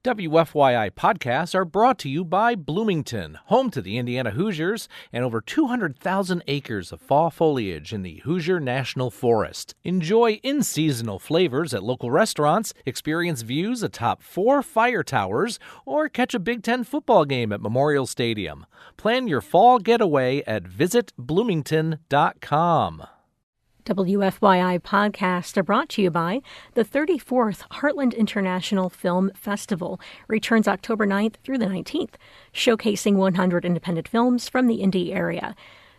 WFYI podcasts are brought to you by Bloomington, home to the Indiana Hoosiers, and over 200,000 acres of fall foliage in the Hoosier National Forest. Enjoy in-seasonal flavors at local restaurants, experience views atop 4 fire towers, or catch a Big Ten football game at Memorial Stadium. Plan your fall getaway at visitbloomington.com. WFYI podcasts are brought to you by the 34th Heartland International Film Festival. Returns October 9th through the 19th, showcasing 100 independent films from the Indy area.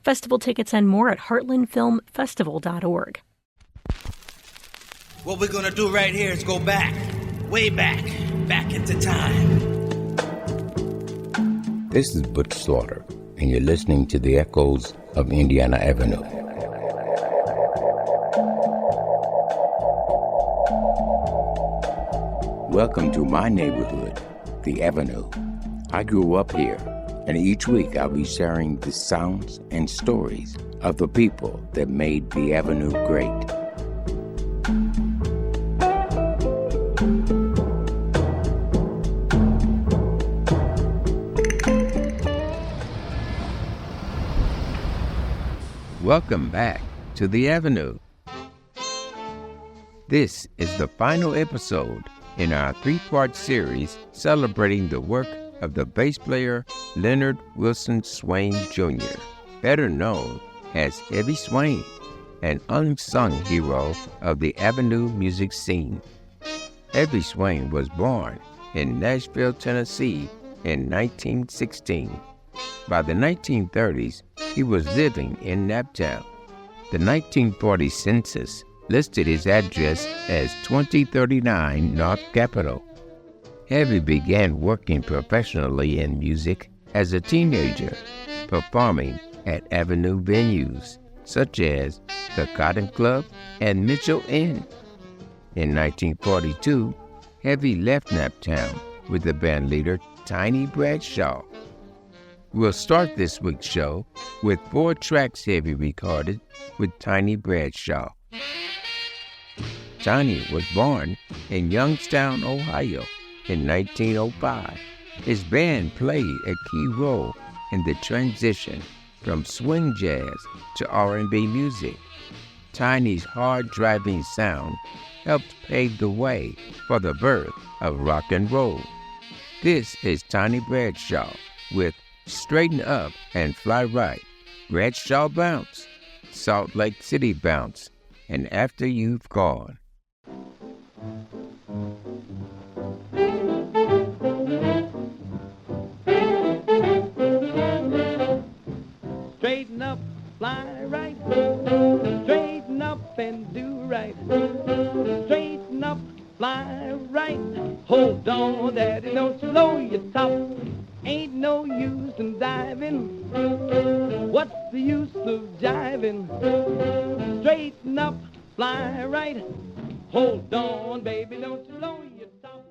Festival tickets and more at heartlandfilmfestival.org. What we're going to do right here is go back, way back into time. This is Butch Slaughter, and you're listening to the echoes of Indiana Avenue. Welcome to my neighborhood, the Avenue. I grew up here, and each week I'll be sharing the sounds and stories of the people that made the Avenue great. Welcome back to the Avenue. This is the final episode in our 3-part series celebrating the work of the bass player Leonard Wilson Swain Jr., better known as Heavy Swain, an unsung hero of the Avenue music scene. Heavy Swain was born in Nashville, Tennessee in 1916. By the 1930s, he was living in Naptown. The 1940 census listed his address as 2039 North Capitol. Heavy began working professionally in music as a teenager, performing at Avenue venues such as the Cotton Club and Mitchellyne. In 1942, Heavy left Naptown with the bandleader Tiny Bradshaw. We'll start this week's show with 4 tracks Heavy recorded with Tiny Bradshaw. Tiny was born in Youngstown, Ohio in 1905. His band played a key role in the transition from swing jazz to R&B music. Tiny's hard-driving sound helped pave the way for the birth of rock and roll. This is Tiny Bradshaw with Straighten Up and Fly Right, Bradshaw Bounce, Salt Lake City Bounce, and After You've Gone. Straighten up, fly right, straighten up and do right, straighten up, fly right, hold on, daddy, don't slow your top, ain't no use in diving, what's the use of jiving, straighten up, fly right, hold on, baby, don't slow your top,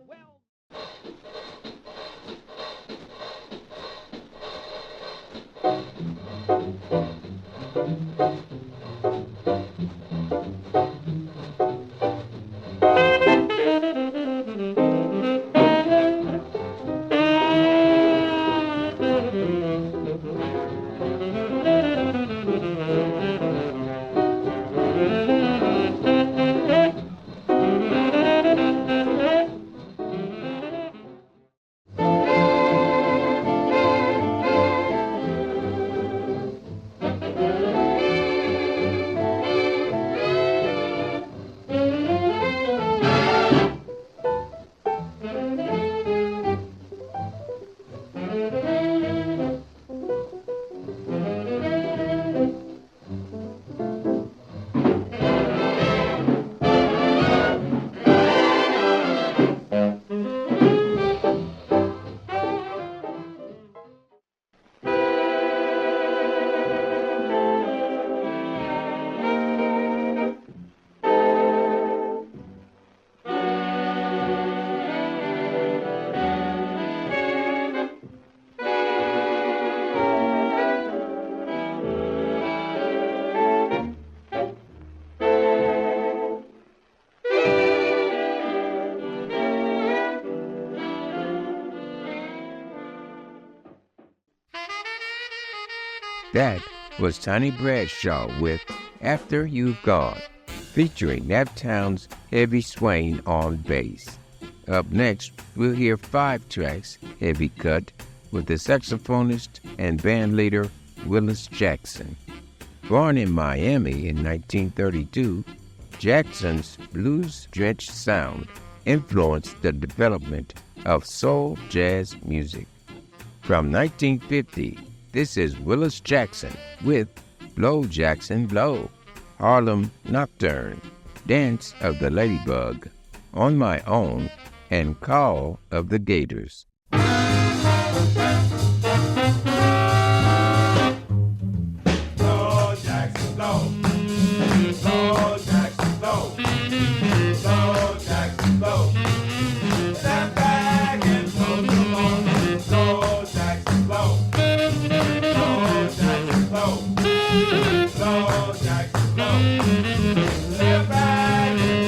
That was Tiny Bradshaw with After You've Gone, featuring Naptown's Heavy Swain on bass. Up next, we'll hear 5 tracks, heavy cut, with the saxophonist and bandleader Willis Jackson. Born in Miami in 1932, Jackson's blues-drenched sound influenced the development of soul jazz music. From 1950, this is Willis Jackson with Blow Jackson Blow, Harlem Nocturne, Dance of the Ladybug, On My Own, and Call of the Gators. Blow Jackson Blow, Blow Jackson Blow, Blow Jackson Blow. Step back and blow some more. Blow Jackson Blow, Blow Jackson Blow, Blow Jackson Blow. Step back and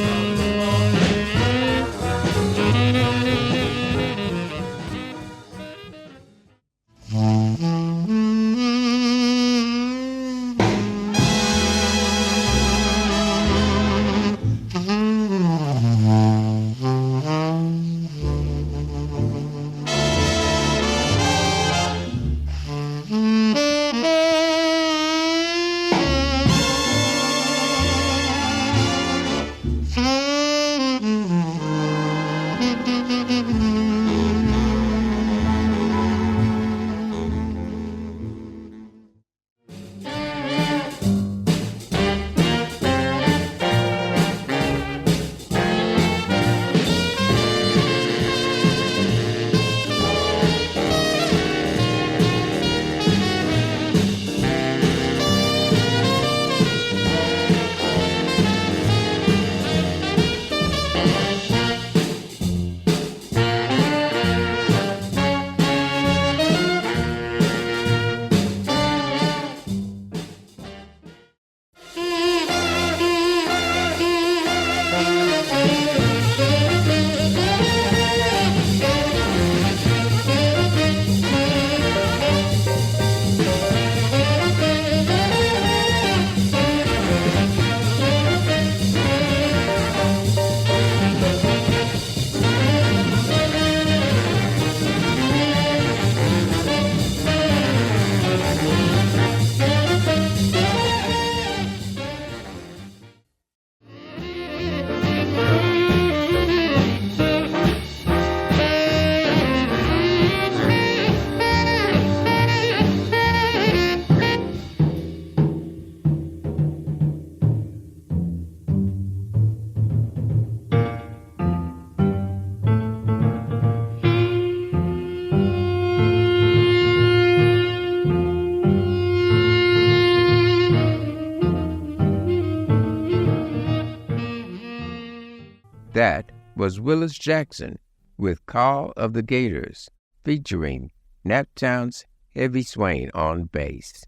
That was Willis Jackson with Call of the Gators, featuring Naptown's Heavy Swain on bass.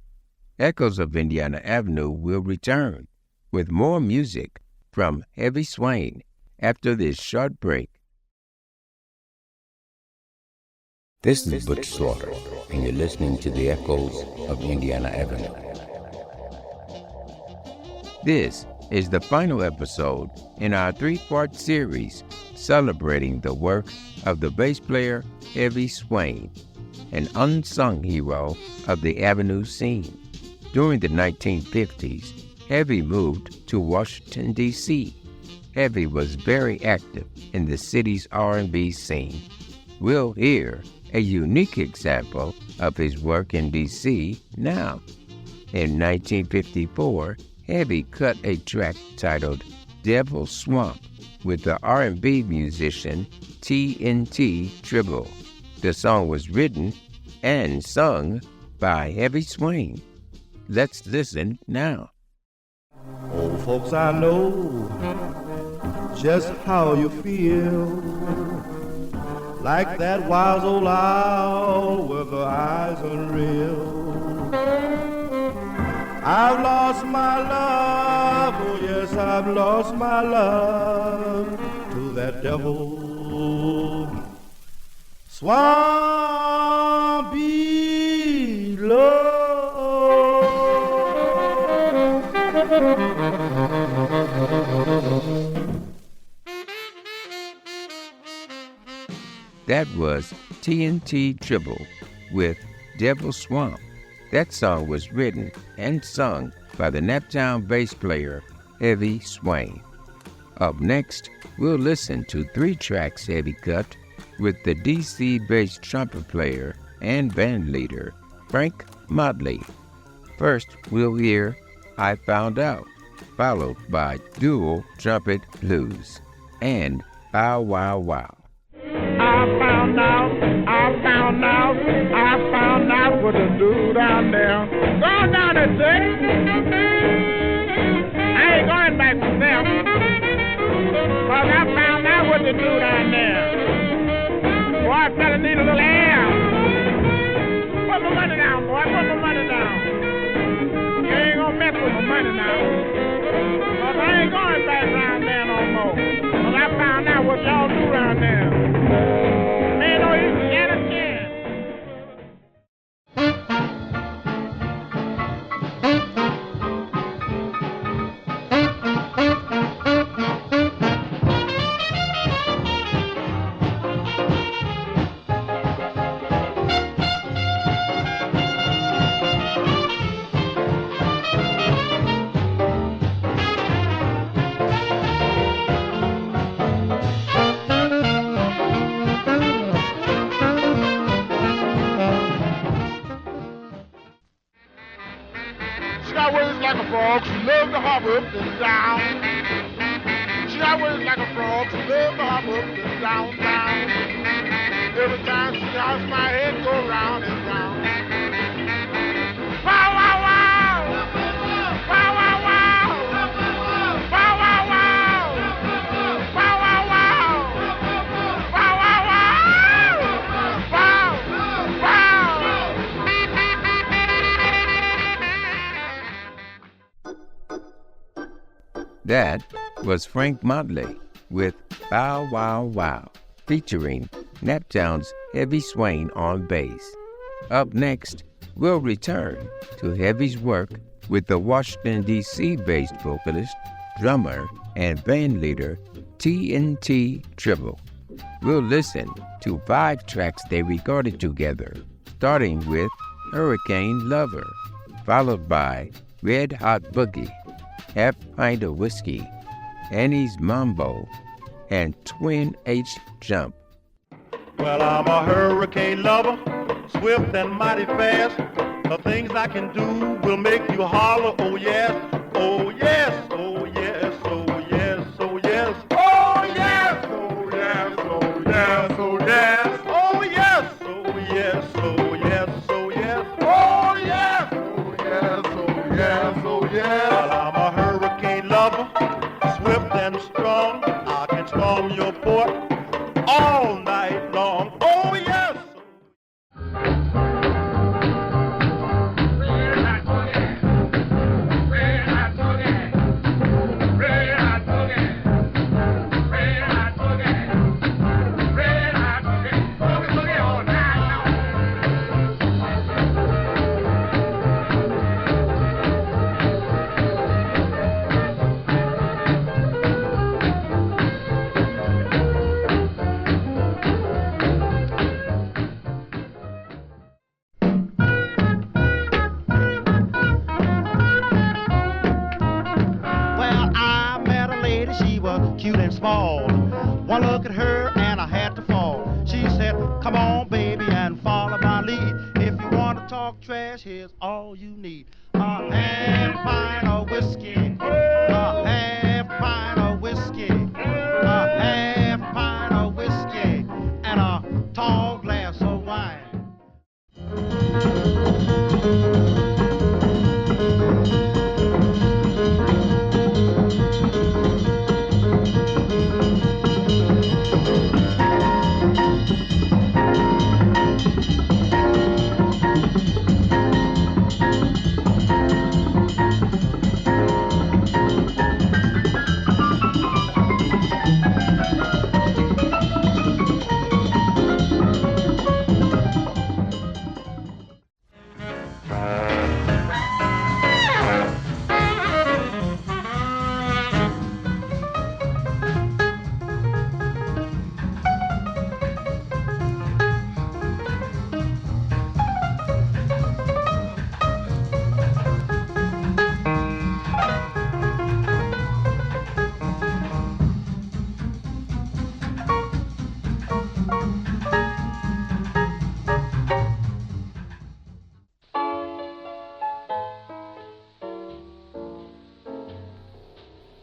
Echoes of Indiana Avenue will return with more music from Heavy Swain after this short break. This is Butch Slaughter, and you're listening to the Echoes of Indiana Avenue. This is the final episode in our 3-part series celebrating the work of the bass player Heavy Swain, an unsung hero of the Avenue scene. During the 1950s, Heavy moved to Washington, D.C. Heavy was very active in the city's R&B scene. We'll hear a unique example of his work in D.C. now. In 1954, Heavy cut a track titled Devil's Swamp with the R&B musician T.N.T Tribble. The song was written and sung by Heavy Swain. Let's listen now. old folks, I know just how you feel, like that wise old owl with her eyes unreal. I've lost my love, oh yes, I've lost my love to that devil. Swampy love. That was T.N.T Tribble with Devil Swamp. That song was written and sung by the Naptown bass player, Heavy Swain. Up next, we'll listen to 3 tracks heavy cut with the D.C. bass trumpet player and band leader, Frank Motley. First, we'll hear I Found Out, followed by dual trumpet blues and Bow Wow Wow. I found out what to do down there. Go down there, Jay. I ain't going back to them. Cause I found out what to do down there. Boy, I fella need a little air. Put my money down, boy, put my money down. You ain't gonna mess with my money now. Cause I ain't going back down there no more. Cause I found out what y'all do down there. Man, no, you can get a chance. That was Frank Motley with Bow Wow Wow, featuring Naptown's Heavy Swain on bass. Up next, we'll return to Heavy's work with the Washington D.C. based vocalist, drummer, and band leader T.N.T Tribble. We'll listen to 5 tracks they recorded together, starting with Hurricane Lover, followed by Red Hot Boogie, Half Pint of Whiskey, Annie's Mambo, and Twin H Jump. Well, I'm a hurricane lover, swift and mighty fast. The things I can do will make you holler, oh yes, oh yes, oh yes, oh yes, oh yes, oh yes, oh yes, oh yes, oh yes, oh yes, oh yes, oh yes, oh yes, oh yes, oh yes, oh yes, oh yes. Well, I'm a hurricane lover, swift and strong. I can storm your port all night long. Oh yes. Cute and small. One look at her and I had to fall. She said, come on, baby, and follow my lead. If you want to talk trash, here's all you need. A half pint of whiskey. A half pint of whiskey. A half pint of whiskey. And a tall glass of wine.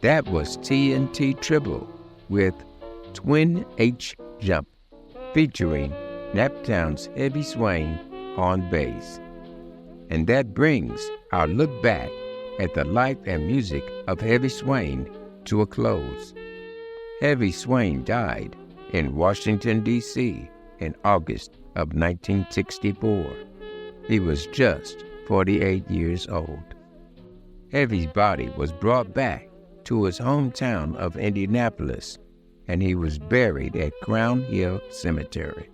That was T.N.T Tribble with Twin H Jump, featuring Naptown's Heavy Swain on bass. And that brings our look back at the life and music of Heavy Swain to a close. Heavy Swain died in Washington, D.C. in August of 1964. He was just 48 years old. Heavy's body was brought back to his hometown of Indianapolis, and he was buried at Crown Hill Cemetery.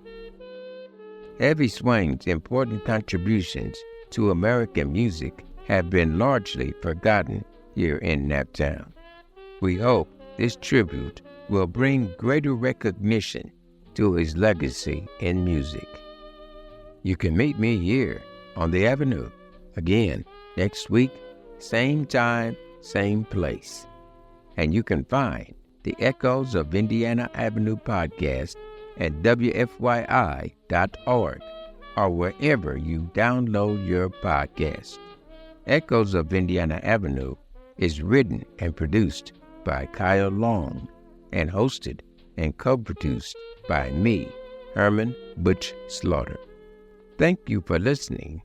Heavy Swain's important contributions to American music have been largely forgotten here in Naptown. We hope this tribute will bring greater recognition to his legacy in music. You can meet me here on the Avenue again next week, same time, same place. And you can find the Echoes of Indiana Avenue podcast at WFYI.org or wherever you download your podcast. Echoes of Indiana Avenue is written and produced by Kyle Long and hosted and co-produced by me, Herman Butch Slaughter. Thank you for listening.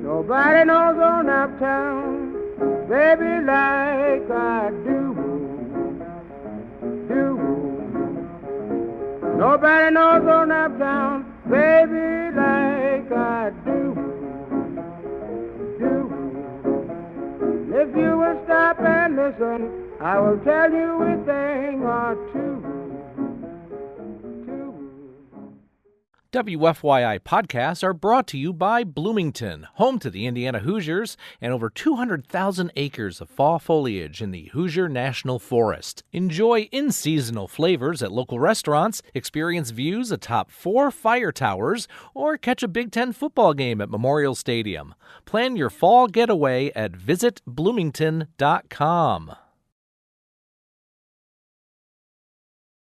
Nobody knows on Naptown, baby, like I do. Nobody knows on Naptown, baby, like I do. If you will stop and listen, I will tell you a thing or two. WFYI podcasts are brought to you by Bloomington, home to the Indiana Hoosiers and over 200,000 acres of fall foliage in the Hoosier National Forest. Enjoy in-seasonal flavors at local restaurants, experience views atop 4 fire towers, or catch a Big Ten football game at Memorial Stadium. Plan your fall getaway at visitbloomington.com.